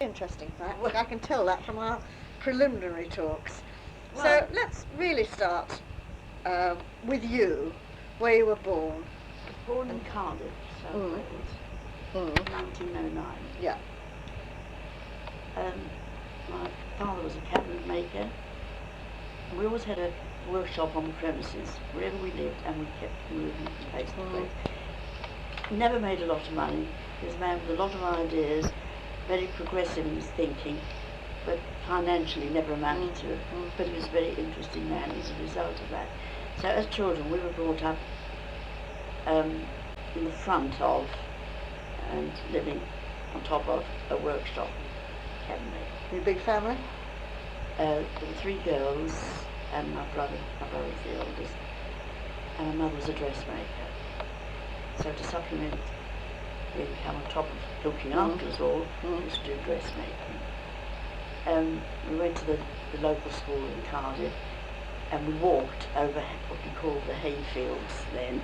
Interesting fact. I can tell that from our preliminary talks. Well, So let's really start with you, where you were born. born in Cardiff, South Wales, 1909. Yeah. My father was a cabinet maker, and we always had a workshop on the premises wherever we lived, and we kept moving from place to place. Never made a lot of money. He was a man with a lot of ideas, very progressive in his thinking, but financially never amounted to it. But he was a very interesting man as a result of that. So as children, we were brought up in the front of and living on top of a workshop cabinet. Your big family? There were 3 girls and my brother was the oldest, and my mother was a dressmaker. So to supplement the income on top of looking after us all, we used to do dressmaking. We went to the local school in Cardiff, and we walked over what we called the hay fields then,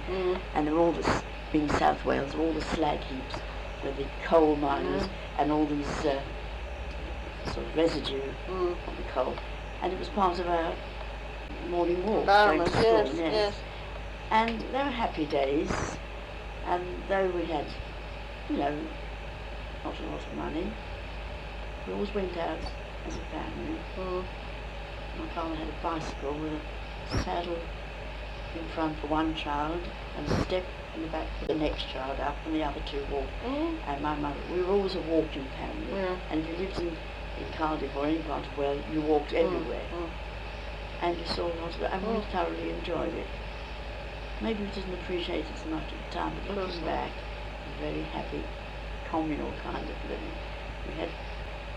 and there were all this, being South Wales, all the slag heaps with the coal miners and all these sort of residue of the coal, and it was part of our morning walk going to school. Yes. And they were happy days, and though we had, not a lot of money, we always went out as a family. My father had a bicycle with a saddle in front for one child and a step in the back for the next child up, and the other 2 walked. And my mother, we were always a walking family. And if you lived in Cardiff or any part of Wales, you walked everywhere. And you saw lots of it, and we thoroughly enjoyed it. Maybe we didn't appreciate it so much at the time, but looking back, it was a very happy, communal kind of living. We had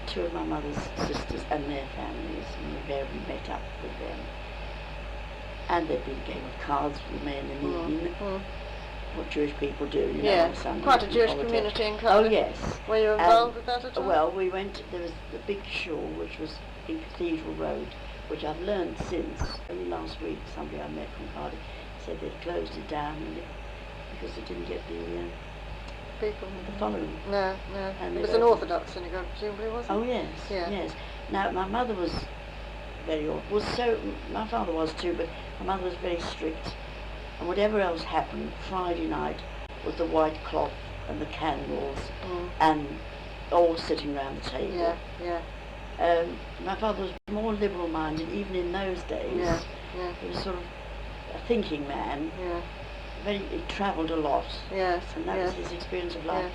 2 of my mother's sisters and their families, and we invariably met up with them. And there'd be a game of cards with me in the evening, what Jewish people do, on Sunday. Quite a Jewish community in Cardiff. Oh yes. Were you involved with that at all? Well, we went, there was the big shul, which was in Cathedral Road, which I've learned since. Only last week, somebody I met from Cardiff said they'd closed it down because they didn't get the people following. No. And it was an Orthodox synagogue, presumably, wasn't it? Oh yes, yes. Now my mother was my father was too, but my mother was very strict. And whatever else happened, Friday night was the white cloth and the candles and all sitting round the table. My father was more liberal-minded, even in those days. He was sort of a thinking man. He travelled a lot. And that was his experience of life.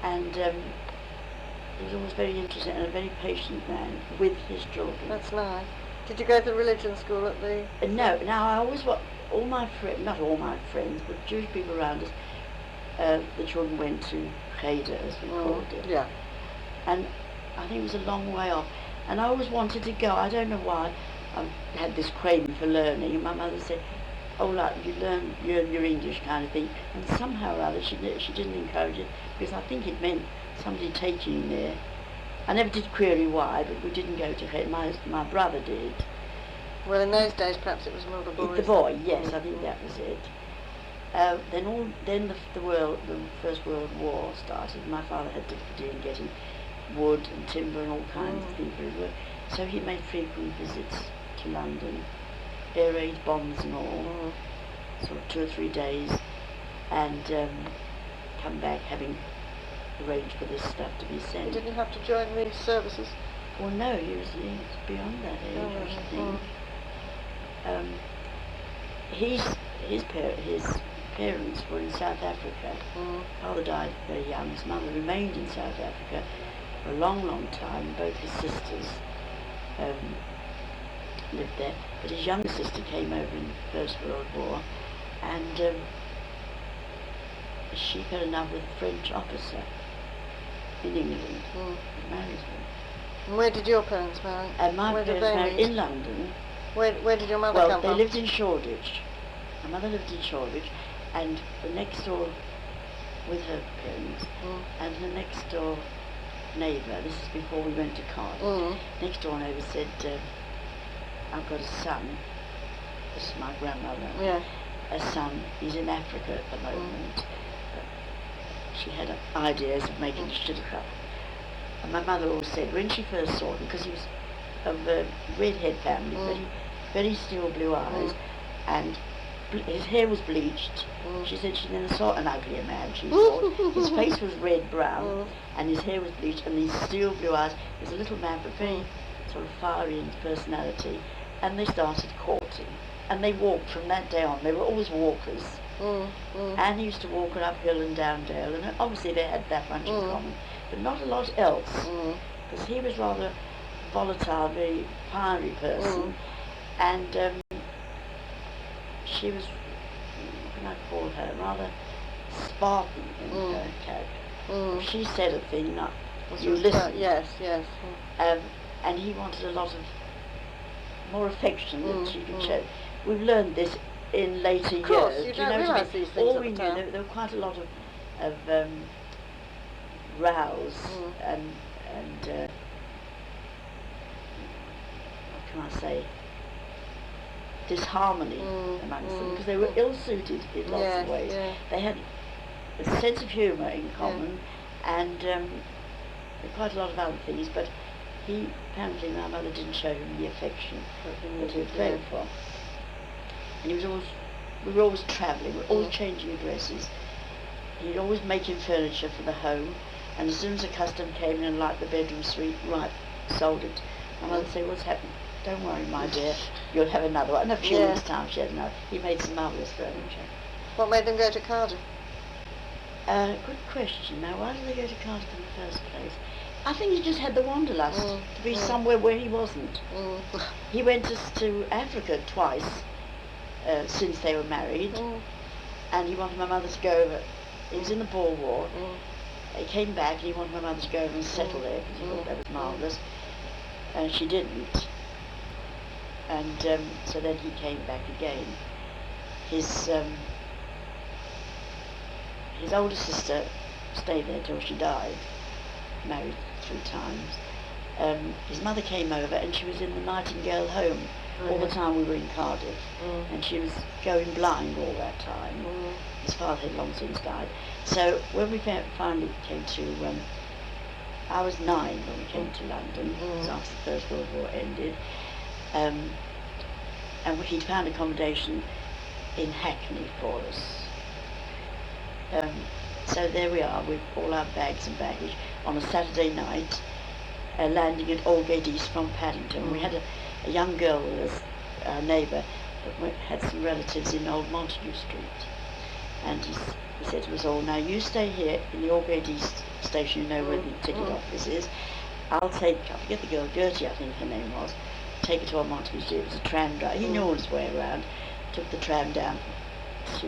And he was always very interested and a very patient man with his children. That's nice. Did you go to religion school at the... No. Now I always all my friends, not all my friends, but Jewish people around us, the children went to Cheder, as we called it. And I think it was a long way off. And I always wanted to go. I don't know why. I had this craving for learning, and my mother said, you learn your English kind of thing. And somehow or other she didn't encourage it, because I think it meant somebody taking you there. I never did query why, but we didn't go to Cheder. My brother did. Well, in those days, perhaps it was more the boys. The boy, yes, I think that was it. Then the First World War started. My father had difficulty in getting wood and timber and all kinds of things for his work. So he made frequent visits to London, air raid bombs and all, sort of 2 or 3 days, and come back having arranged for this stuff to be sent. You didn't have to join the services? Well, no, he was beyond that age, I think. His parents were in South Africa. Father died very young. His mother remained in South Africa for a long, long time. Both his sisters lived there. But his younger sister came over in the First World War, and she fell in love with a French officer in England. Married him. And where did your parents marry? My parents married in London. Where did your mother come from? Well, they lived in Shoreditch. My mother lived in Shoreditch, and the next door with her parents, and her next door neighbour, this is before we went to Cardiff, next door neighbour said, I've got a son, this is my grandmother, a son, he's in Africa at the moment. She had ideas of making shidduch And my mother always said when she first saw him, because he was of a redhead family, very still blue eyes, and his hair was bleached. She said she never saw an uglier man. She thought his face was red brown, and his hair was bleached, and these still blue eyes. He was a little man, but very sort of fiery in personality. And they started courting, and they walked from that day on. They were always walkers. And he used to walk her uphill and down dale, and obviously they had that much in common, but not a lot else, because he was rather volatile, very fiery person, and she was, what can I call her, rather Spartan in her character. If she said a thing, you listened. Yes, yes. And he wanted a lot of more affection that she could show. We've learned this in later Of course, years. you don't realise these things all at we the knew, time. there were quite a lot of rows and what can I say, disharmony amongst them, because they were ill-suited in lots of ways. Yeah. They had a sense of humour in common, and quite a lot of other things, but apparently my mother didn't show him the affection that he was praying for. And we were always travelling, we were always changing addresses. He'd always making furniture for the home, and as soon as a customer came in and liked the bedroom suite, right, sold it. My mother would say, what's happened? Don't worry, my dear, you'll have another one. And a few weeks' time she had another. He made some marvellous furniture. What made them go to Cardiff? Good question. Now, why did they go to Cardiff in the first place? I think he just had the wanderlust to be somewhere where he wasn't. He went to Africa twice since they were married, and he wanted my mother to go over. He was in the Boer War. He came back and he wanted my mother to go over and settle there because he thought that was marvellous, and she didn't. And so then he came back again. His older sister stayed there till she died, married 3 times. His mother came over and she was in the Nightingale home all the time we were in Cardiff, and she was going blind all that time. His father had long since died. So when we finally came to, I was 9 when we came to London, it was after the First World War ended, and he'd found accommodation in Hackney for us. So there we are with all our bags and baggage on a Saturday night, landing at Aldgate East from Paddington. We had a young girl with us, our neighbour, that had some relatives in Old Montague Street. And he said to us all, now you stay here in the Aldgate East station, you know where the ticket office is. I forget the girl, Gertie I think her name was, take her to Old Montague Street. It was a tram drive. He knew all his way around, took the tram down to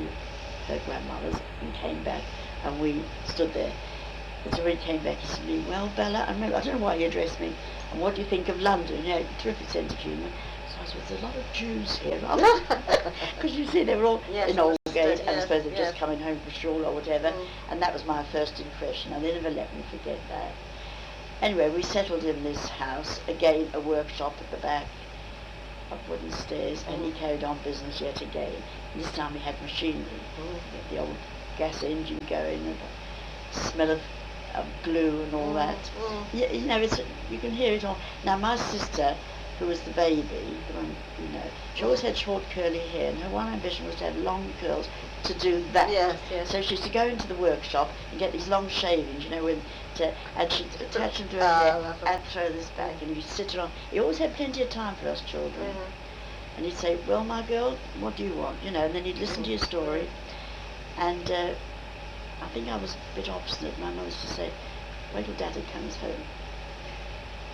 her grandmother's and came back, and we stood there. And so when he came back, he said to me, well, Bella, I don't know why you addressed me, and what do you think of London? You know, terrific sense of humour. So I said, there's a lot of Jews here, because you see, they were all in Aldgate, and I suppose they're just coming home for shul or whatever, and that was my first impression, and they never let me forget that. Anyway, we settled in this house, again a workshop at the back, up wooden stairs, and he carried on business yet again. And this time he had machinery, the old gas engine going, and the smell of glue and all that. You know, you can hear it all. Now my sister, who was the baby, the one, you know, she always had short curly hair, and her one ambition was to have long curls to do that. So she used to go into the workshop and get these long shavings, you know, and she'd attach them to her hair and throw this back, and you'd sit around. He always had plenty of time for us children. And he'd say, well, my girl, what do you want? You know, and then he'd listen to your story. And I think I was a bit obstinate. My mother used to say, wait till Daddy comes home.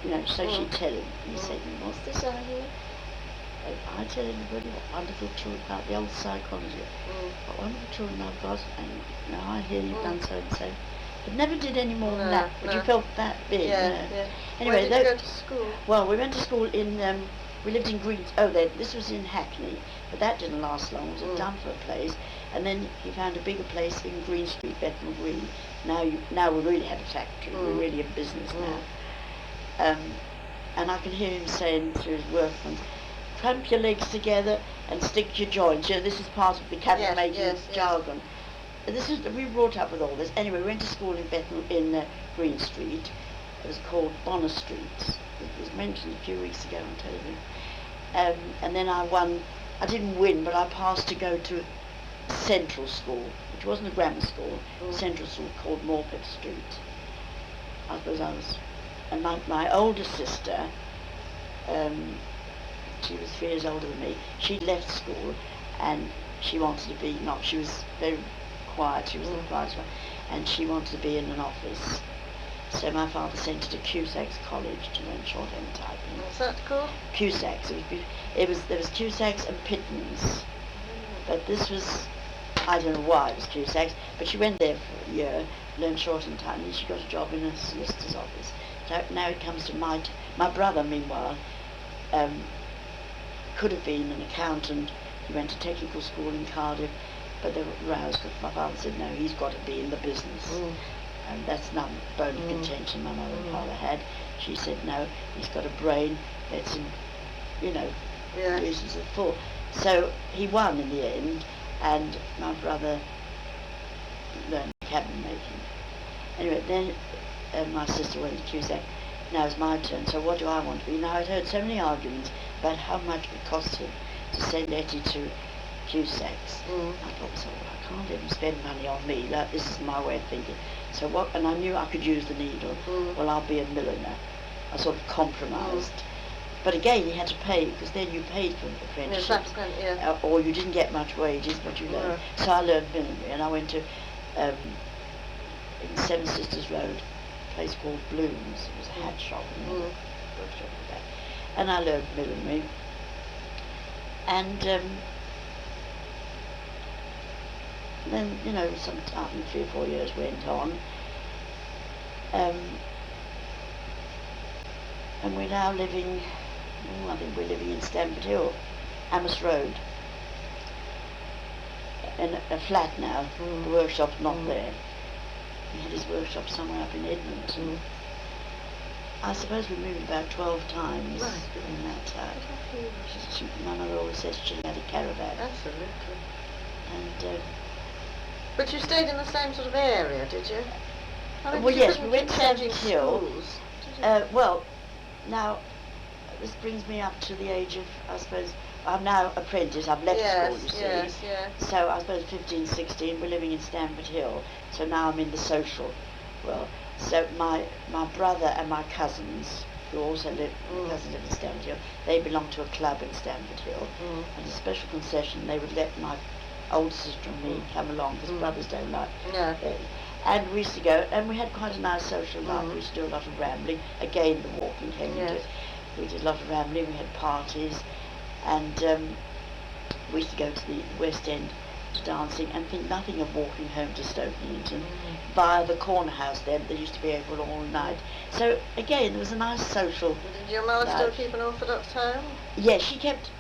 You know, so she'd tell him. And he'd say, what's this I hear? I tell everybody what wonderful children about the old psychology. What wonderful children I've got, and now I hear you've done so and so. But never did any more than that, but you felt that big, you know. Where Anyway, did you go to school? Well, we went to school in, we lived in this was in Hackney, but that didn't last long. It was a Dunfer place. And then he found a bigger place in Green Street, Bethnal Green. Now we really had a factory, we're really in business now. And I can hear him saying to his workmen, cramp your legs together and stick to your joints. You know, this is part of the cabinet making jargon. We were brought up with all this. Anyway, we went to school in Green Street, It was called Bonner Street. It was mentioned a few weeks ago on television. And then I didn't win, but I passed to go to Central School, which wasn't a grammar school, Central School called Morpeth Street. I suppose I was, and my older sister, she was 3 years older than me, she left school and she wanted to be, she was very quiet, she was the quietest one, and she wanted to be in an office. So my father sent her to Cusacks College to learn shorthand typing. What's that called? Cusacks. There was Cusacks and Pittons, but this was, I don't know why it was Cusacks, but she went there for a year, learned shorthand typing, and she got a job in a solicitor's office. So now it comes to my brother. Meanwhile, could have been an accountant. He went to technical school in Cardiff, but they were roused because my father said no, he's got to be in the business. And that's not a bone of contention my mother and father had. She said no, he's got a brain that's in, reasons are full. So he won in the end, and my brother learned cabinet making. Anyway, then my sister went to Cusack. Now it's my turn, so what do I want to be? Now I'd heard so many arguments about how much it cost him to send Etty to Cusack's. I thought, so I can't even spend money on me. This is my way of thinking. So what? And I knew I could use the needle. Well, I'll be a milliner. I sort of compromised. But again, he had to pay, because then you paid for the apprenticeship, or you didn't get much wages, but you learned. So I learned millinery, and I went to in Seven Sisters Road, a place called Bloom's. It was a hat shop and a workshop like that. And I learned millinery. And then, some time, 3 or 4 years went on. And we're now living, I think we're living in Stamford Hill, Amherst Road. In a flat now, the workshop's not there. He had his workshop somewhere up in Edmonton. I suppose we moved about 12 times in that time. My mother always says she had a caravan. Absolutely. And but you stayed in the same sort of area, did you? Well, yes, we went to changing Hill. schools. Well, now this brings me up to the age of, I suppose, I'm now apprentice. I've left school, you see. Yes. So I suppose 15, 16. We're living in Stamford Hill. So now I'm in the social world. So my brother and my cousins, who also live in Stamford Hill, they belong to a club in Stamford Hill. And as a special concession, they would let my older sister and me come along, because brothers don't like. And we used to go, and we had quite a nice social life. We used to do a lot of rambling. Again, the walking came into it. We did a lot of rambling. We had parties, and we used to go to the West End to dancing, and think nothing of walking home to Stoke Newington via the corner house there. They used to be open all night. So again, there was a nice social. Did your mother still keep an Orthodox home? Yeah, she kept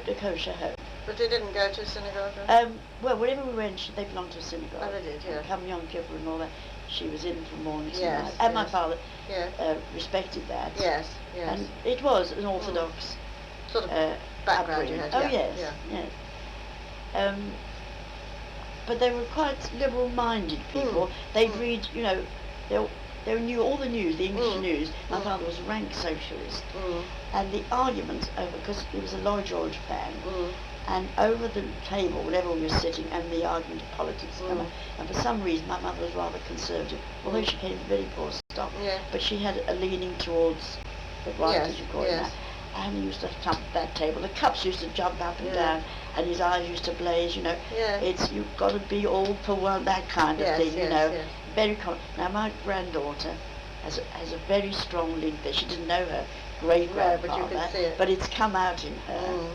a kosher home. But they didn't go to a synagogue? Well, wherever we went, they belonged to a synagogue. Oh, they did, yeah. Come Yom Kippur and all that, she was in from morning to Yes, night. And my yes. father Yeah. respected that. Yes. And it was an Orthodox sort of background upbringing. you had. Oh yes. But they were quite liberal-minded people. They'd read, they knew all the news, the English news. My father was a rank socialist, and the arguments over, because he was a Lloyd George fan, and over the table, whenever we were sitting, and the argument of politics came up. And for some reason, my mother was rather conservative, although she came from very poor stock. But she had a leaning towards the right, as you call it now. And he used to thump that table. The cups used to jump up and down, and his eyes used to blaze. It's you've got to be all for one, that kind of thing. Very common. Now my granddaughter has a very strong link there. She didn't know her great grandfather, but you can see it. but it's come out in her.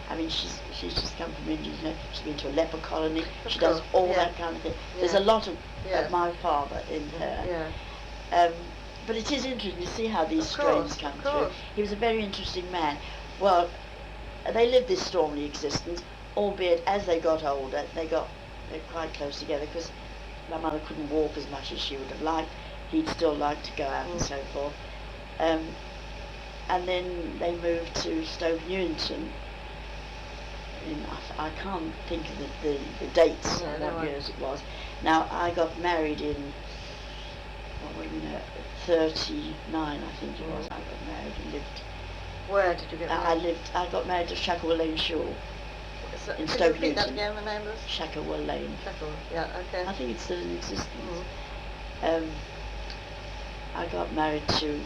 I mean, she's just come from India. She's been to a leper colony. She does all that kind of thing. There's a lot of my father in her. But it is interesting to see how these strains come through. He was a very interesting man. Well, they lived this stormy existence, albeit as they got older, they're quite close together, because my mother couldn't walk as much as she would have liked. He'd still like to go out and so forth. And then they moved to Stoke Newington. I can't think of the dates, what years it was. Now, I got married in what do we know, 39 I think it was, I got married and lived. Where did you get married? I got married to Shacklewell Lane Shore in Could Stoke you repeat that Newton. again, the name was? Shacklewell Lane. Sheffield, yeah, okay. I think it's still in existence. I got married to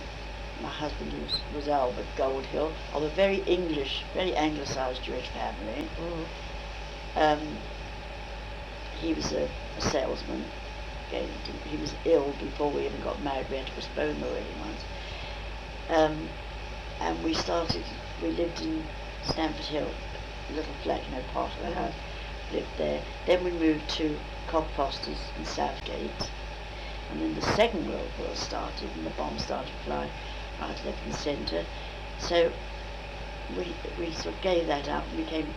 my husband, who was Albert Goldhill, of a very English, very anglicised Jewish family. He was a salesman. He was ill before we even got married. We had to postpone the wedding once. And we lived in Stamford Hill, a little flat, part of the house. Lived there. Then we moved to Cockfosters in Southgate. And then the Second World War started and the bombs started flying right, left and centre. So we sort of gave that up and we came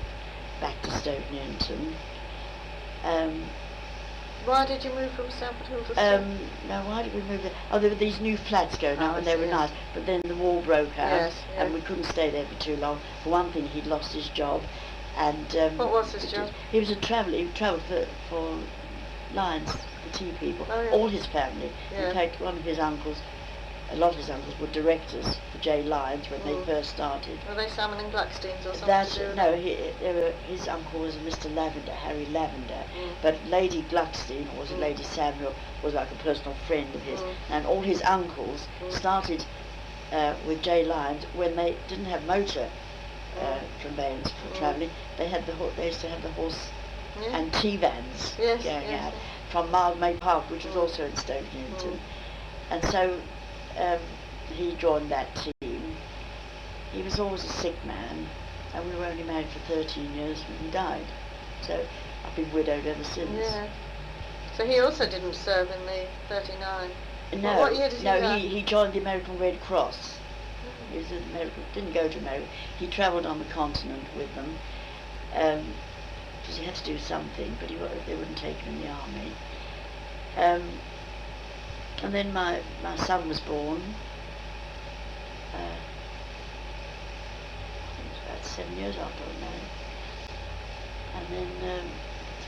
back to Stoke Newton. Why did you move from Stamford Hill to Stoke? Now, why did we move there? Oh, there were these new flats going up and they were nice. But then the war broke out and we couldn't stay there for too long. For one thing, he'd lost his job. And what was his job? He was a traveller. He travelled for Lions, the tea people. Oh, yeah. All his family. In fact, one of his uncles, a lot of his uncles were directors for J. Lyons when they first started. Were they Salmon and Blacksteins or something? No, his uncle was Mr. Lavender, Harry Lavender, but Lady Gluckstein, or was it Lady Samuel, was like a personal friend of his, and all his uncles started with J. Lyons when they didn't have motor conveyance for travelling. They used to have the horse and tea vans going out from Mildmay Park, which was also in Stoke Newton, and so he joined that team. He was always a sick man, and we were only married for 13 years when he died. So I've been widowed ever since. Yeah. So he also didn't serve in the 39? No, what year did he die? He joined the American Red Cross. He was didn't go to America. He travelled on the continent with them because he had to do something, but they wouldn't take him in the army. And then my son was born. I think it was about 7 years after I was married. And then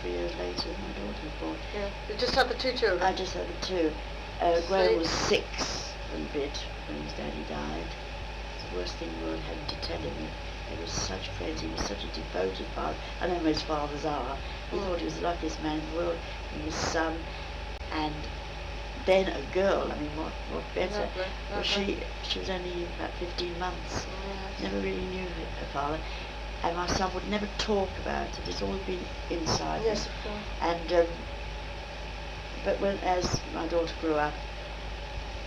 3 years later, my daughter was born. Yeah. You just had the two children? I just had the two. Graham was 6 and a bit when his daddy died. It's the worst thing in the world, having to tell him. They were such friends. He was such a devoted father. I know most fathers are. He thought he was the luckiest man in the world. And his son, and then a girl. I mean, what better? Well, she was only about 15 months. Never really knew her father. And my son would never talk about it. It's always been inside. Yes, of course. And but as my daughter grew up,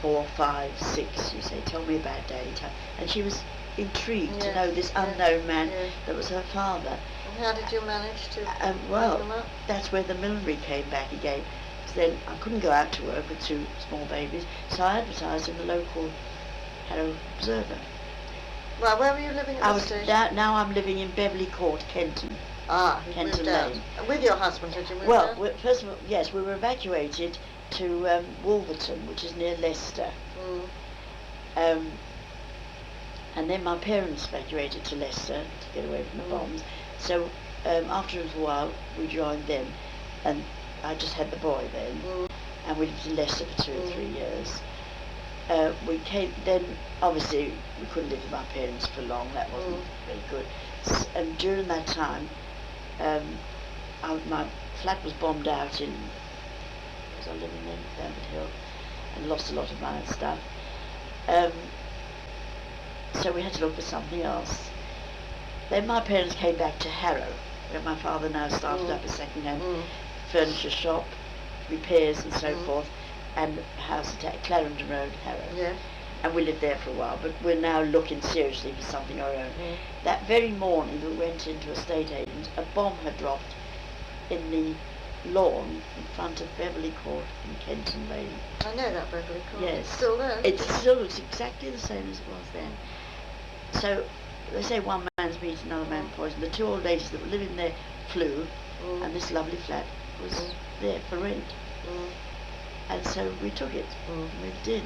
4, 5, 6, you say, tell me about Daddy. And she was intrigued to know this unknown man that was her father. And how did you manage to well, them up? That's where the millinery came back again. So then I couldn't go out to work with 2 small babies, so I advertised in the local Harrow Observer. Well, where were you living at this stage? Now I'm living in Beverley Court, Kenton. Kenton Lane. With your husband, did you move Well, first of all, yes, we were evacuated to Wolverton, which is near Leicester. And then my parents evacuated to Leicester to get away from the bombs. So after a little while, we joined them, and I just had the boy then, and we lived in Leicester for 2 or 3 years. We came then. Obviously, we couldn't live with my parents for long. That wasn't very good. And during that time, my flat was bombed out in. I was living in Stamford Hill, and lost a lot of my stuff. So we had to look for something else. Then my parents came back to Harrow, where my father now started up a second-hand furniture shop, repairs and so forth, and a house at Clarendon Road, Harrow. Yeah. And we lived there for a while, but we're now looking seriously for something of our own. That very morning we went into a estate agent. A bomb had dropped in the lawn in front of Beverley Court in Kenton Lane. I know that Beverley Court. Yes. It's still there. It still looks exactly the same as it was then. So they say one man's meat, another man poison. The 2 old ladies that were living there flew, and this lovely flat was there for rent. And so we took it, moved in.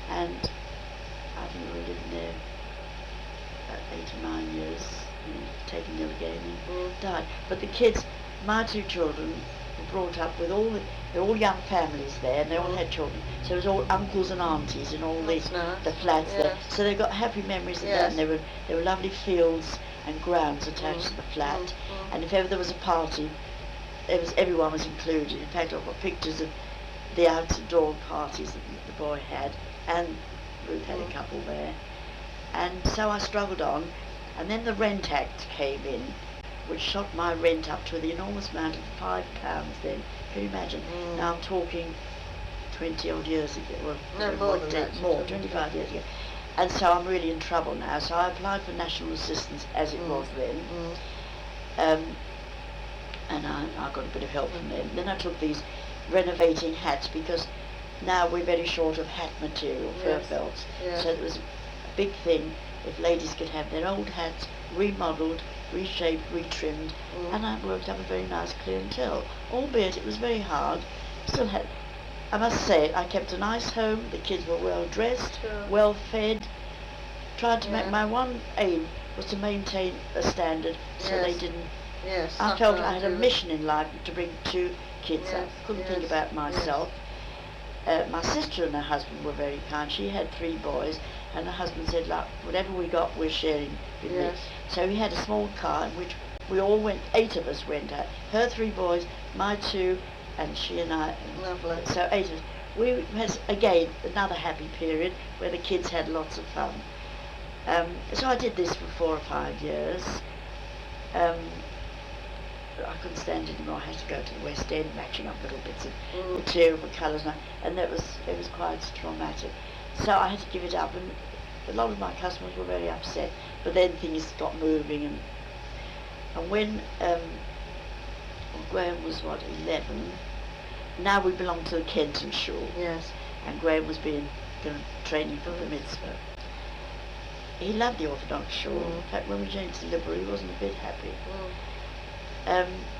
And I think we were living there about 8 or 9 years, taking the other game and died. But the kids, my 2 children, brought up with they're all young families there, and they all had children. So it was all uncles and aunties in all That's nice. the flats there. Yes. So they got happy memories of that, Yes. and there were lovely fields and grounds attached to the flat. And if ever there was a party, everyone was included. In fact, I've got pictures of the outdoor parties that the boy had, and Ruth had a couple there. And so I struggled on, and then the Rent Act came in, which shot my rent up to the enormous amount of £5 then. Can you imagine? Now I'm talking 20 odd years ago. Well, No, more than that. more, 25 years ago. And so I'm really in trouble now. So I applied for national assistance as it was then. And I got a bit of help from them. Then I took these renovating hats, because now we're very short of hat material, fur felts. Yes. So it was a big thing if ladies could have their old hats remodelled, reshaped, retrimmed, and I worked up a very nice clientele. Albeit it was very hard. Still had, I must say, I kept a nice home. The kids were well dressed, well fed. Tried to make, my one aim was to maintain a standard, so they didn't. Yes. I felt I had a mission in life to bring 2 kids up. Couldn't think about myself. My sister and her husband were very kind. She had 3 boys, and her husband said, "Look, whatever we got, we're sharing with me." So he had a small car in which we all went. 8 of us went out. Her 3 boys, my 2, and she and I. Lovely. So 8 of us. We had again another happy period where the kids had lots of fun. So I did this for 4 or 5 years. I couldn't stand it anymore. I had to go to the West End, matching up little bits of material for colours, and it was quite traumatic. So I had to give it up, and a lot of my customers were very upset. But then things got moving, and when Graham was 11, now we belong to the Kenton Shul. Yes. And Graham was going training for the mitzvah. He loved the Orthodox shul. In fact, when we changed to Liberal, he wasn't a bit happy.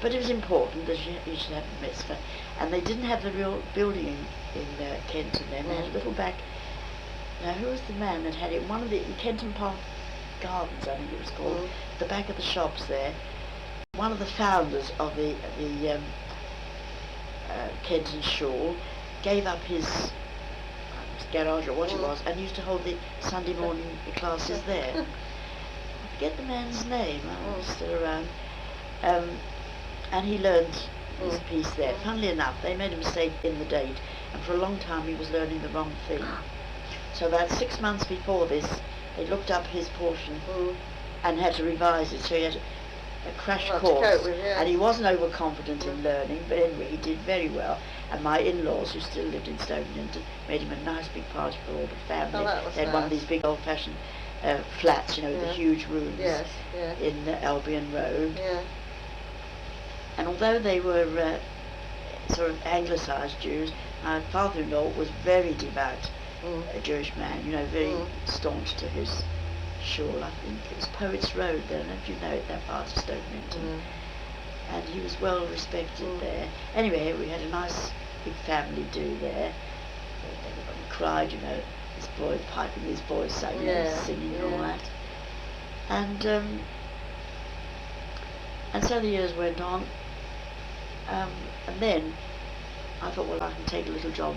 But it was important that you should have the mitzvah. And they didn't have the real building in Kenton then. They had a little back. Now, who was the man that had it? One of the Kenton Park Gardens, I think it was called. The back of the shops there. One of the founders of the Kenton Shul gave up his garage or what it was, and used to hold the Sunday morning classes there. I forget the man's name. He's still around. And he learned his piece there. Funnily enough, they made a mistake in the date, and for a long time he was learning the wrong thing. So about 6 months before this, they looked up his portion and had to revise it. So he had a crash course, and he wasn't overconfident in learning, but anyway, he did very well. And my in-laws, who still lived in Stonington, made him a nice big party for all the family. They had one of these big old-fashioned flats, you know, with the huge rooms in Albion Road. And although they were sort of anglicised Jews, my father-in-law was very devout, a Jewish man, you know, very staunch to his shul. I think it was Poets Road there. I don't know if you know it, that part of Stonington. And he was well respected there. Anyway, we had a nice big family do there. Everybody cried, you know, this boy piping his voice, singing and all that. And so the years went on. And then I thought, well, I can take a little job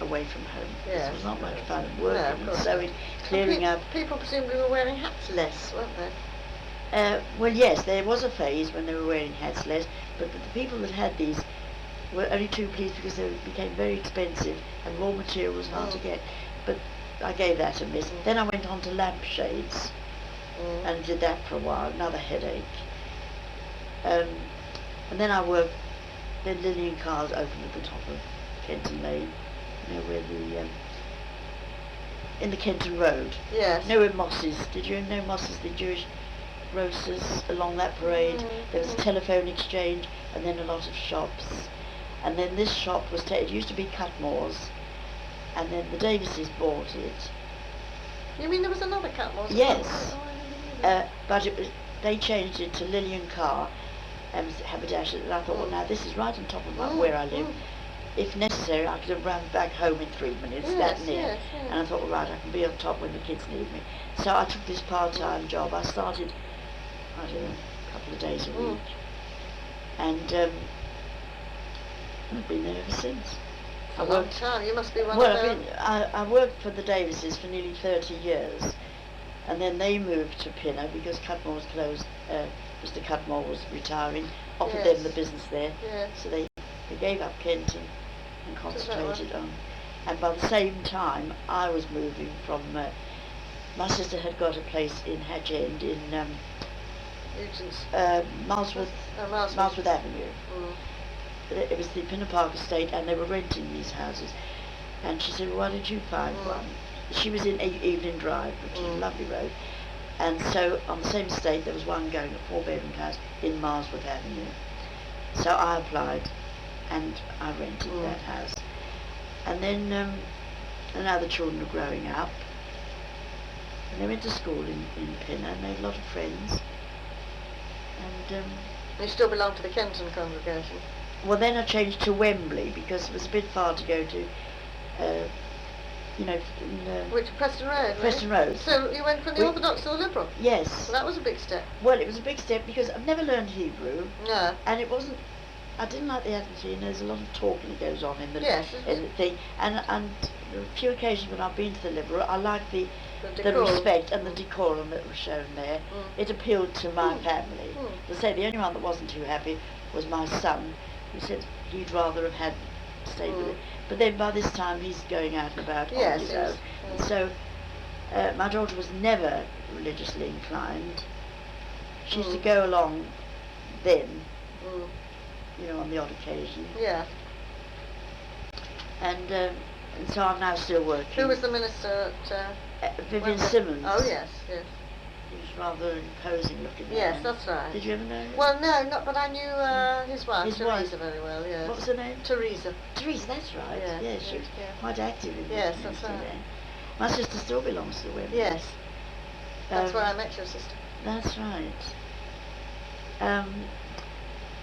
away from home. This was not much fun, working and sewing, clearing up. People presumably were wearing hats less, weren't they? Well, yes, there was a phase when they were wearing hats less, but the people that had these were only too pleased because they became very expensive and raw material was hard to get. But I gave that a miss. Then I went on to lampshades and did that for a while, another headache. And then I worked, then Lillian Cars opened at the top of Kenton Lane, you know, where the, in the Kenton Road. Yes. You know where Moss's, did you know Moss's, the Jewish grocers along that parade? There was a telephone exchange and then a lot of shops. And then this shop was, it used to be Cutmore's, and then the Davises bought it. You mean there was another Cutmore's? Yes. But it was, they changed it to Lillian Carr and Haberdasher, and I thought, well, now this is right on top of where I live. If necessary, I could have run back home in 3 minutes, that near. And I thought, well, right, I can be on top when the kids need me. So I took this part-time job. I started, I don't know, a couple of days a week. And And I've been there ever since. For a long time. You must be one Well, of them. I worked for the Davises for nearly 30 years, and then they moved to Pinner because Cudmore's closed. Mr. Cudmore was retiring, offered them the business there, so they gave up Kent and concentrated on. And by the same time, I was moving from. My sister had got a place in Hatch End in Malsworth Avenue. It was the Pinner Park estate, and they were renting these houses. And she said, well, "Why did you find one?" She was in Evelyn Drive, which is a lovely road. And so on the same estate, there was one going, a 4-bedroom house in Malsworth Avenue. So I applied, and I rented that house. And then, and now the children are growing up, and they went to school in Pinner, and made a lot of friends. And you still belong to the Kenton congregation? Well, then I changed to Wembley because it was a bit far to go to. Which Preston Road? Preston Road. So you went from the Orthodox to the Liberal? Yes. Well, that was a big step. Well, it was a big step because I've never learned Hebrew. No. And it wasn't. I didn't like the atmosphere, and there's a lot of talking that goes on in the thing. And a few occasions when I've been to the Liberal, I liked the respect and the decorum that was shown there. It appealed to my family. As I say, the only one that wasn't too happy was my son, who said he'd rather have had stayed with it. But then by this time he's going out and about on his own. So my daughter was never religiously inclined. She used to go along then, on the odd occasion. Yeah. And so I'm now still working. Who was the minister at Vivian Simmons. Oh yes, yes. He was rather imposing looking. Yes, that's right. Did you ever know him? Well, no, not. But I knew his wife, Teresa, very well. Yes. What was her name? Teresa. Teresa, that's right. Yes, she was quite active in Yes, that's right. There. My sister still belongs to Wembley. Yes. That's where I met your sister. That's right.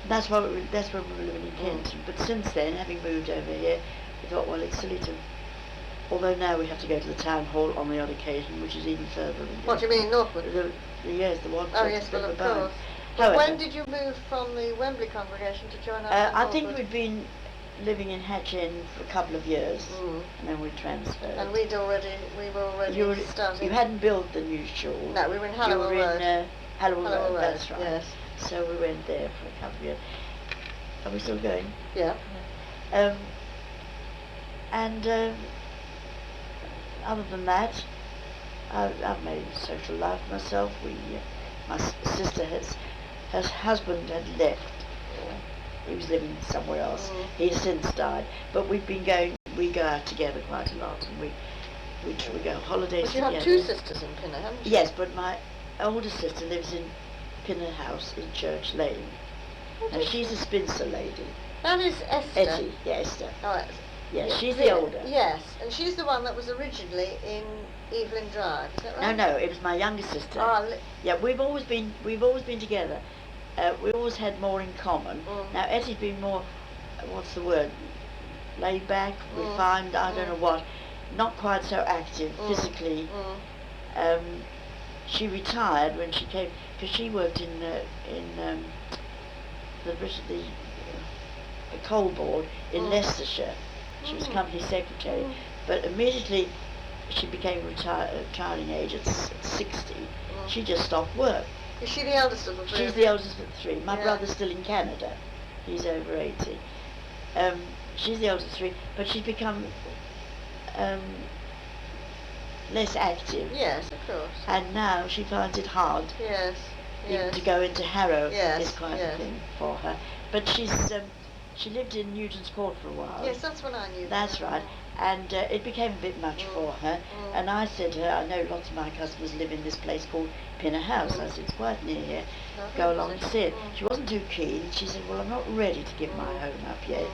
That's where we were living in Kent. But since then, having moved over here, we thought, well, it's silly to. Although now we have to go to the town hall on the odd occasion, which is even further than. What do you mean, northward? Yes, the one. Oh yes, well of course. But when did you move from the Wembley congregation to join our? I think we'd been living in Hatch End for a couple of years, and then we transferred. And we were already starting. You hadn't built the new shul. No, we were in Hallowell Road. Hallowell Road, that's right. Yes. So we went there for a couple of years. Are we still going? Yeah. Other than that, I've made a social life myself. My sister her husband had left. He was living somewhere else. He has since died. But we go out together quite a lot, and we go on holidays together. You have two sisters in Pinner, haven't you? Yes, but my older sister lives in Pinner House in Church Lane. And she's a spinster lady. That is Esther. Etty, yeah, Esther. Oh, yeah, she's the older. Yes, and she's the one that was originally in Evelyn Drive, is that right? No, it was my younger sister. Yeah, we've always been together. We always had more in common. Now Etty's been more, what's the word, laid back, refined, I don't know what, not quite so active physically. She retired when she came, because she worked in the coal board in Leicestershire. She was company secretary, but immediately she became retiring age at 60. She just stopped work. Is she the eldest of the three? She's the eldest of the three. My brother's still in Canada. He's over 80. She's the eldest of three, but she's become less active. Yes, of course. And now she finds it hard. Yes. Even to go into Harrow is quite a thing for her. But she lived in Newton's Court for a while. Yes, that's when I knew. That's right. And it became a bit much for her. And I said to her, I know lots of my customers live in this place called Pinner House. I said, it's quite near here. Go along and see it. She wasn't too keen. She said, well, I'm not ready to give my home up yet.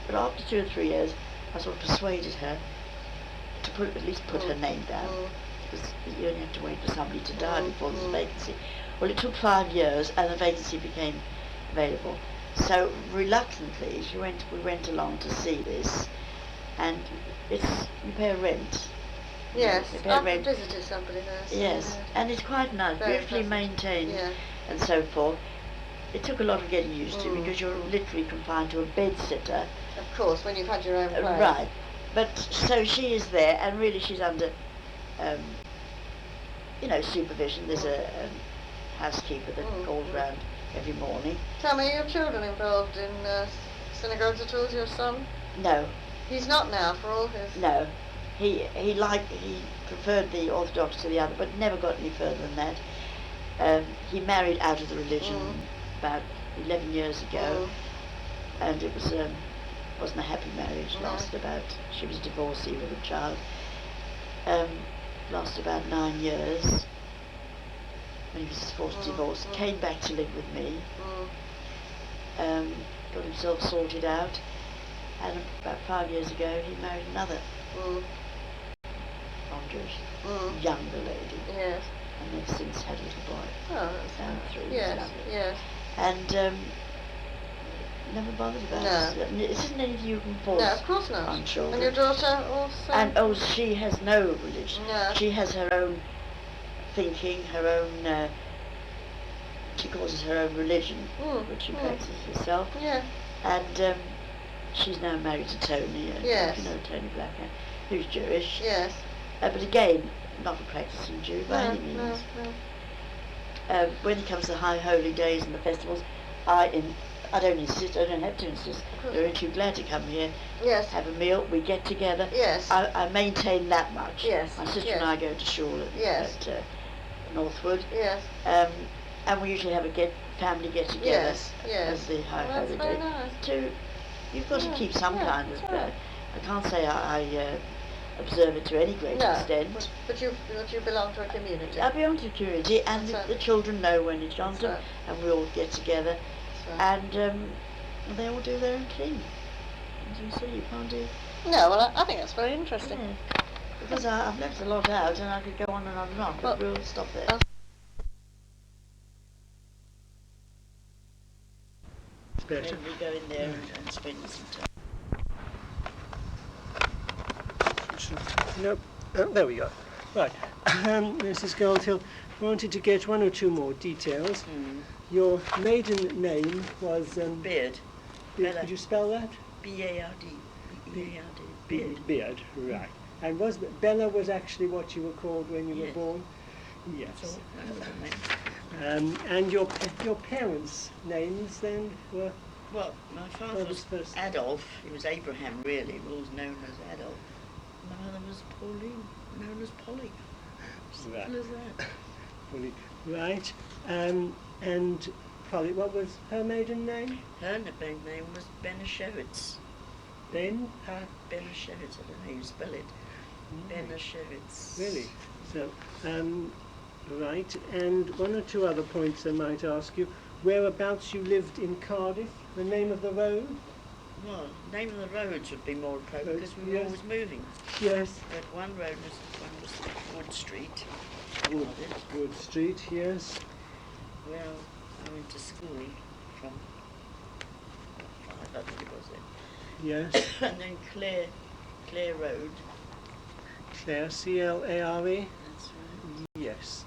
But after 2 or 3 years, I sort of persuaded her to at least put her name down. Because you only have to wait for somebody to die before there's a vacancy. Well, it took 5 years, and the vacancy became available. So reluctantly, we went along to see this, and you pay a rent. Yes, I've visited somebody there. Yes, and it's quite nice, beautifully maintained, and so forth. it took a lot of getting used to, because you're literally confined to a bed sitter. Of course, when you've had your own place. Right. But so she is there, and really she's under, supervision. There's a housekeeper that calls round every morning. Tell me, are your children involved in synagogues at all? Is your son? No. He's not now, for all his... No. He preferred the Orthodox to the other, but never got any further than that. He married out of the religion about 11 years ago, and it wasn't a happy marriage. She was divorcee with a child. Lasted about 9 years. When he was forced to divorce, came back to live with me. Got himself sorted out, and about 5 years ago he married another non-Jewish younger lady. Yes. And they've since had a little boy. Oh, that's nice. 3. Yes, yes. And never bothered about it. It isn't anything you can force. No, of course not. On children. And your daughter also? And she has no religion. No. She has her own thinking, her own. She calls it her own religion, which she practices herself. Yeah. And she's now married to Tony. Yes. You know Tony Blackhand, who's Jewish. Yes. But again, not a practicing Jew by any means. No. When it comes to high holy days and the festivals, I don't insist, I don't have to insist. They're too glad to come here, have a meal, we get together. Yes. I maintain that much. Yes. My sister and I go to shul at Northwood. Yes. And we usually have a family get together. Yes. As the high holy day. Nice. You've got to keep some kind of. I can't say I observe it to any great extent. But you belong to a community. I belong to a community, and the children know when it's Johnson, and we all get together, and they all do their own thing. As you see, you can't do. No, well, I think that's very interesting. Yeah. Because I've left a lot out, and I could go on and on and on, but we'll stop there. Better. Then we go in there and spend some time. Nope. Oh, there we go. Right. Mrs. Goldhill, wanted to get one or two more details. Your maiden name was... Beard. Could you spell that? B-A-R-D. B-A-R-D. Beard. Beard, right. And Bella was actually what you were called when you were born? Yes. And your parents' names then were? Well, my father was Adolf. He was Abraham, really. He was known as Adolf. My mother was Pauline, known as Polly. Simple as that. Polly. Right. And Polly, what was her maiden name? Her maiden name was Benashevitz. Ben? Benashevitz. I don't know how you spell it. Benashevitz. Really? So, right. And one or two other points I might ask you. Whereabouts you lived in Cardiff? The name of the road? Well, the name of the roads would be more appropriate because we were always moving. Yes. But one was Wood Street. Wood Street, yes. Well, I went to school from 5, I think it was then. Yes. And then Clare Road. Clare, C-L-A-R-E? That's right. Yes.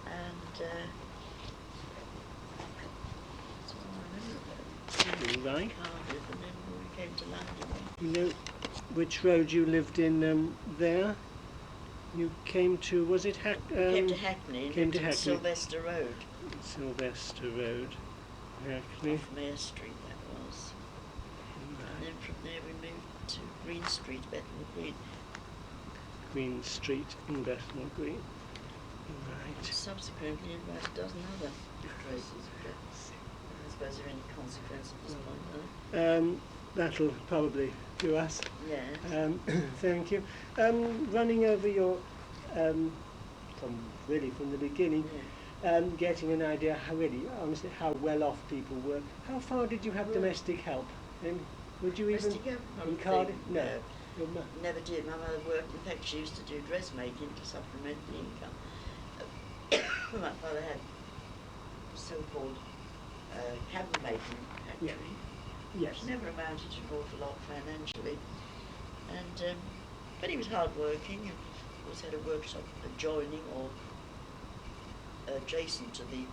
And that's all I remember about Right. Cardiff, and then we came to London. You know which road you lived in there? You came to, was it came to Hackney. Came to Hackney. Sylvester Road. Sylvester Road. Hackney. Off Mayor Street, that was. Right. And then from there we moved to Green Street, Bethnal Green. Green Street in Bethnal Green. Right. Subsequently, about a dozen other places. I suppose there are any consequence at this point, though. That'll probably do us. Yes. Thank you. Running over your, from the beginning, getting an idea how really, honestly, how well off people were. How far did you have domestic help? And would you even in Cardiff? No. Never did. My mother worked. In fact, she used to do dressmaking to supplement the income. My father had so-called cabinet making factory. Yes. Which never amounted to an awful lot financially. And but he was hard-working, and always had a workshop adjoining or adjacent to the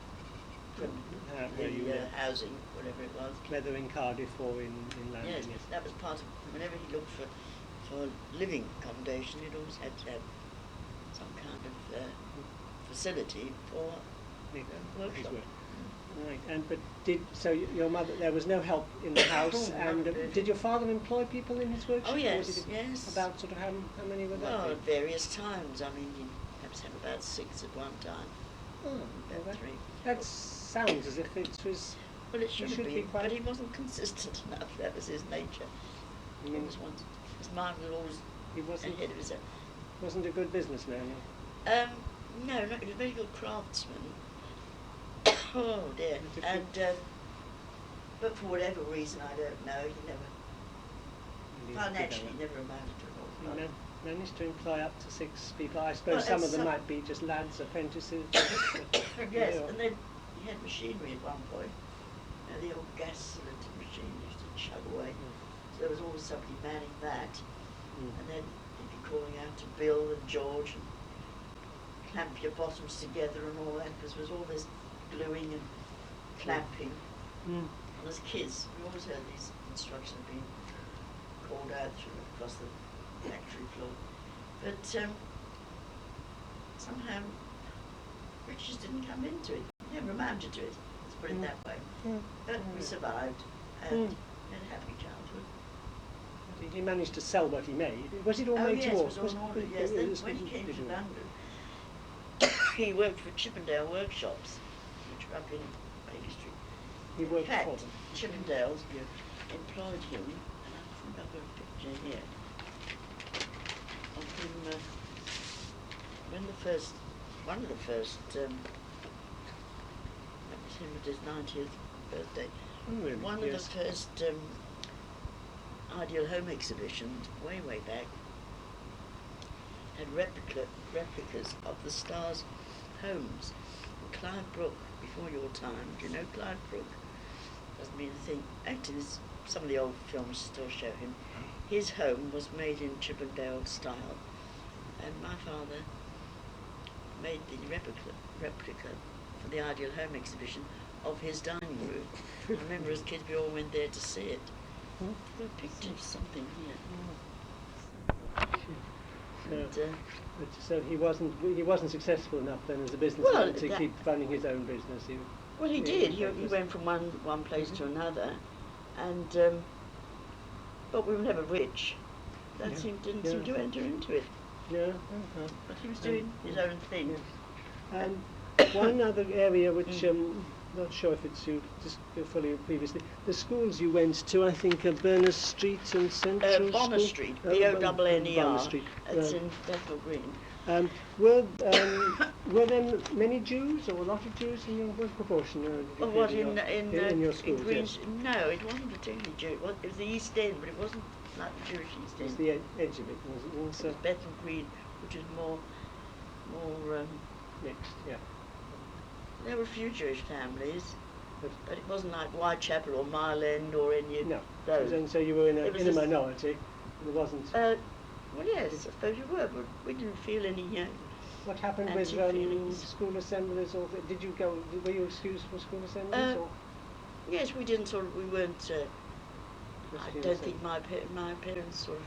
where you live. housing, whatever it was. Whether in Cardiff or in London. Yes, that was part of, whenever he looked for living accommodation, he'd always had to have some kind of facility for workshop. Work. Right, but your mother, there was no help in the house, and did your father employ people in his workshop? Oh yes, yes. About sort of how many were there? Well, at various times. I mean, he perhaps had about 6 at one time. Oh, about 3. That sounds as if it was. Well, it should have been, quite... but he wasn't consistent enough. That was his nature. He was one. His mind was always ahead of his own. Wasn't a good businessman. No, not. He was a very good craftsman. Oh dear. And but for whatever reason, I don't know, he never financially never amounted to an awful lot. Managed to employ up to 6 people. I suppose some of them might be just lads, apprentices. Yes, and then he had machinery at one point. The old gas cylinder machine used to chug away. So there was always somebody manning that. And then he'd be calling out to Bill and George and clamp your bottoms together and all that, because there was all this gluing and clamping. And as kids, we always heard these instructions being called out across the factory floor. But somehow riches didn't come into it. He never amounted to it, let's put it that way. But we survived and had a happy childhood. He managed to sell what he made. Was it all made to order? Yes, it was all ordered, yes. Then when he came to London, he worked for Chippendale Workshops, which were up in Baker Street. He worked for them? Chippendales employed him, and I think I've got a picture here of him when one of the first, that was him at his 90th birthday. Oh, really? One of the first Ideal Home exhibitions, way back, had replicas of the stars' homes. And Clive Brook, before your time, do you know Clive Brook? Doesn't mean a thing. Actually, some of the old films still show him. His home was made in Chippendale style, and my father made the replica for the Ideal Home exhibition of his dining room. I remember as kids we all went there to see it. There are pictures of something here. So he wasn't successful enough then as a businessman to keep running his own business. He did. He went from one place to another, and but we were never rich. That didn't seem to enter into it. Yeah. But he was doing his own thing. One other area which not sure if it's you just fully previously. The schools you went to, I think, are Berners Street and Central Bonner School? Street, B-O-N-N-E-R. Bonner Street. It's in Bethnal Green. Were there many Jews or a lot of Jews in your proportion? In your schools? Greens, yes. No, it wasn't particularly Jewish. It was the East End, but it wasn't like the Jewish East End. It was the edge of it, was it also? It was Bethnal Green, which is more mixed, yeah. There were a few Jewish families, but it wasn't like Whitechapel or Mile End or any of those. And so you were in a minority. There wasn't. Well, yes, I suppose you were, but we didn't feel any. What happened with school assemblies? Or did you go? Were you excused from school assemblies? Yes, we didn't we weren't. I don't think my parents sort of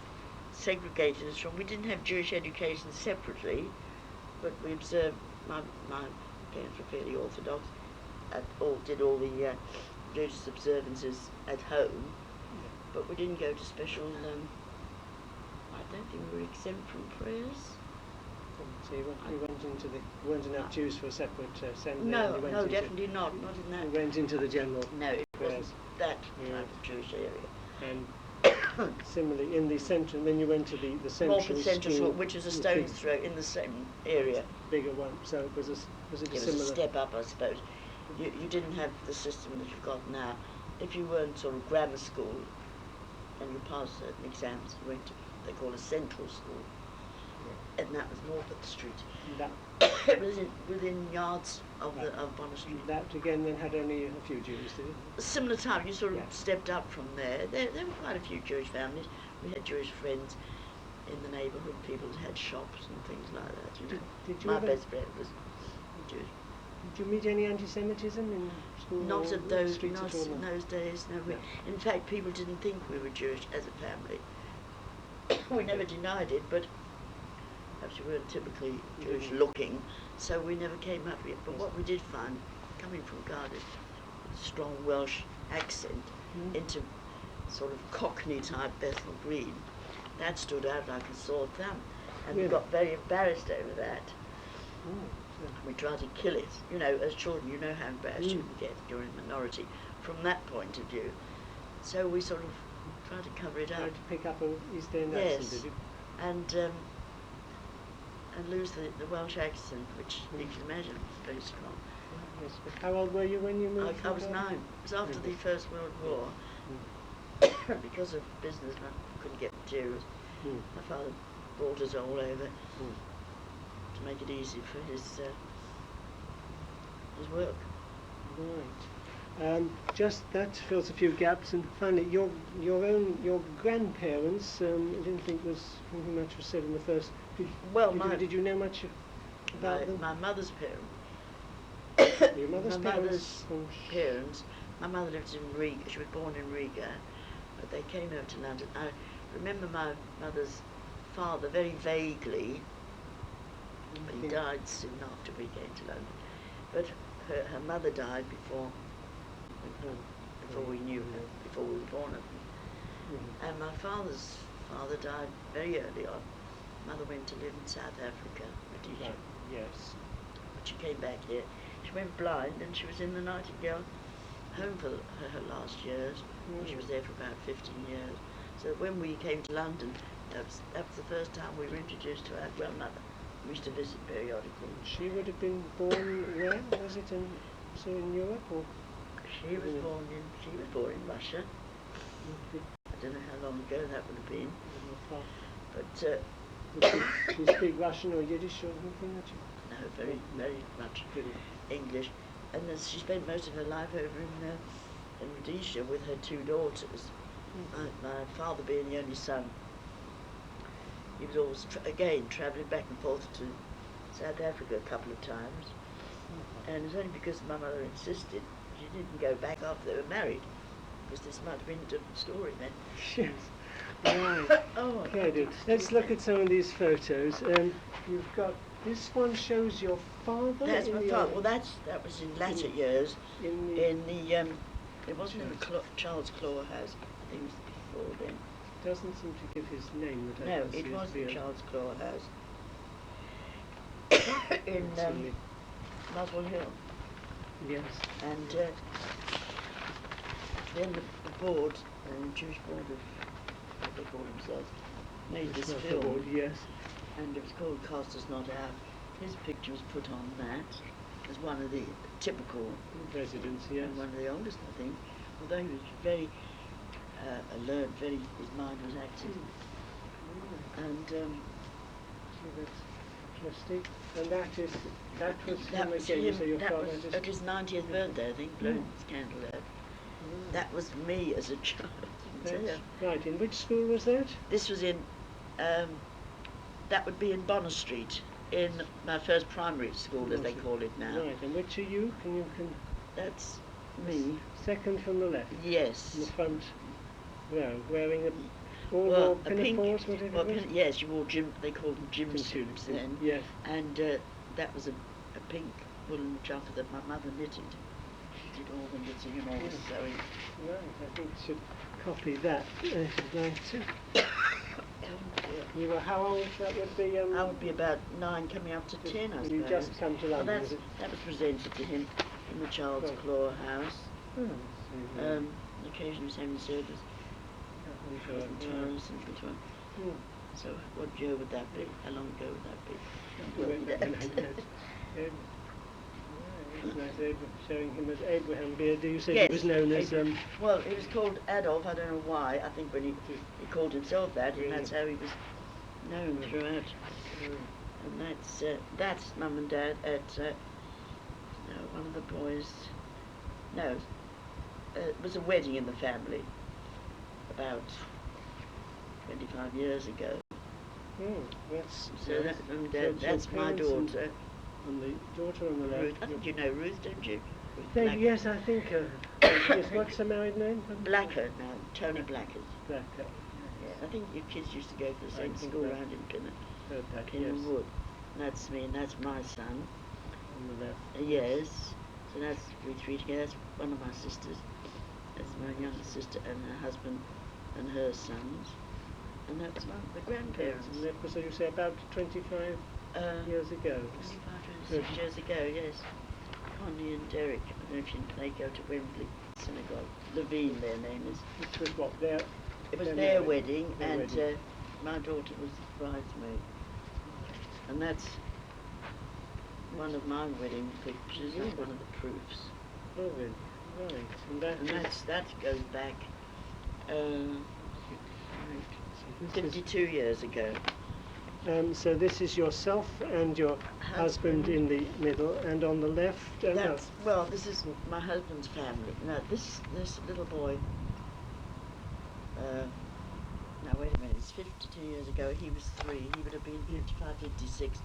segregated us from. We didn't have Jewish education separately, but we observed my parents were fairly orthodox, did all the religious observances at home, but we didn't go to special, I don't think we were exempt from prayers. So you weren't enough Jews for a separate assembly? No, definitely not in that. You went into the general No, it prayers. wasn't that kind of Jewish area. And similarly, in the central, then you went to the central school, which is a stone's throw in the same area. Bigger one, so it was a similar... a step up, I suppose. You didn't have the system that you've got now. If you weren't sort of grammar school and you passed certain exams, you went to what they call a central school, and that was north of the street. It was within yards of Bonner Street. That again then had only a few Jews, did it? A similar time, you sort of stepped up from there. There were quite a few Jewish families. We had Jewish friends in the neighbourhood, people who had shops and things like that. Did you My best friend was Jewish. Did you meet any anti-Semitism in school? Not or at those, streets not at all? in those days. No, No. in fact, people didn't think we were Jewish as a family. We never denied it, but perhaps we weren't typically Jewish looking, so we never came up with it. But what we did find, coming from Cardiff, strong Welsh accent into sort of Cockney type Bethnal Green, that stood out like a sore thumb, and we Really? got very embarrassed over that. Yeah. We tried to kill it. You know, as children, you know how embarrassed you can get if you're in a minority from that point of view. So we sort of tried to cover it up. Tried to pick up an East End Yes. accent, did you? And lose the Welsh accent, which you can imagine is very strong. Yes. But how old were you when you moved? I from was Cardiff? 9. It was after the First World War. Because of business, I couldn't get materials. My father brought us all over to make it easy for his work. Right. Just that fills a few gaps, and finally, your grandparents. I didn't think anything much was said in the first. Did you know much about them? My mother's parents. Your mother's my parents. mother's parents. My mother lived in Riga. She was born in Riga, but they came over to London. I remember my mother's father very vaguely. But he died soon after we came to London. But her mother died before we knew her, before we were born. And my father's father died very early on. Mother went to live in South Africa, Rhodesia. Yes. But she came back here. She went blind, and she was in the Nightingale home for her last years. She was there for about 15 years. So when we came to London, that was the first time we were introduced to our grandmother. We used to visit periodically. She would have been born where? Was it in Europe or? She was born in Russia. I don't know how long ago that would have been. But do you speak Russian or Yiddish or anything? No, very, very much English. And then she spent most of her life over in Rhodesia with her 2 daughters. My father being the only son, he was always travelling back and forth to South Africa a couple of times. And it's only because my mother insisted she didn't go back after they were married, because this might have been a different story then. Yes. Right. Oh, Okay, let's look at some of these photos. You've got this one shows your father. That's my father. Well, that was in latter years. In the It wasn't in the Charles Claw house. I think it was before then. Doesn't seem to give his name. That I No, can see it his was the beard. Charles Claw house in Muswell Hill. Yes. And then the board, the Jewish board of what they call themselves, made this Not the film. board, yes. And it was called Cast Us Not Out. His picture was put on that as one of the typical Residents, yes. and one of the oldest, I think. Although he was very alert, his mind was active. And So that's interesting. And that was that him was again. him. So your That father was just at his 90th birthday, I think, blowing his candle out. That was me as a child. That's right. In which school was that? This was in, that would be in Bonner Street, in my first primary school, as they call it now. Right. And which are you? Can That's me. second from the left. Yes. In the front row, wearing a Well, a pinafores, pink. whatever Well, it was. yes, you wore gym. They called them gym Gym suits suits, then. yes. And that was a pink woolen jumper that my mother knitted. She did all the knitting and all the sewing. Right. I think you should copy that. If you'd like to. You were how old? That would be. I would be about 9, coming up to 10, I suppose. You just come to Well, London, was it? that was presented to him in the Charles Right. Claw house. Oh, Occasionally was having service. Tours in between. So what year would that be? How long ago would that be? Showing him as Abraham Beard. Do you say Yes, he was known as? Well, he was called Adolf. I don't know why. I think when he called himself that, and that's how he was known throughout. And that's Mum and Dad at one of the boys. No, it was a wedding in the family about 25 years ago. That's So that's my daughter. On the daughter on the left. Ruth. I think you know Ruth, don't you? Ruth Dave, Black- yes, I think. Yes, what's the married name? Blacker now, Tony Blackett. Blacker. Yeah, I think your kids used to go to the I same think school that- around in Heard that, Pinner yes. Wood. And that's me, and that's my son. On the left. Yes. So that's we three together. That's one of my sisters. That's my younger sister and her husband and her sons. And that's the grandparents. And that was, as you say, about 25 years ago. 25, 26 years ago, yes. Connie and Derek, I don't know if they go to Wembley Synagogue. Levine, their name is. Which was what? Their It was their their marriage. wedding, Their and wedding. my daughter was the bridesmaid. And that's one of my wedding pictures, Really? one of the proofs. Oh, really? Right. And That goes back this 52 years ago. so this is yourself and your husband in the middle, and on the left. Well, this is my husband's family. Now, this little boy. Now wait a minute. It's 52 years ago. He was 3. He would have been 55, 56.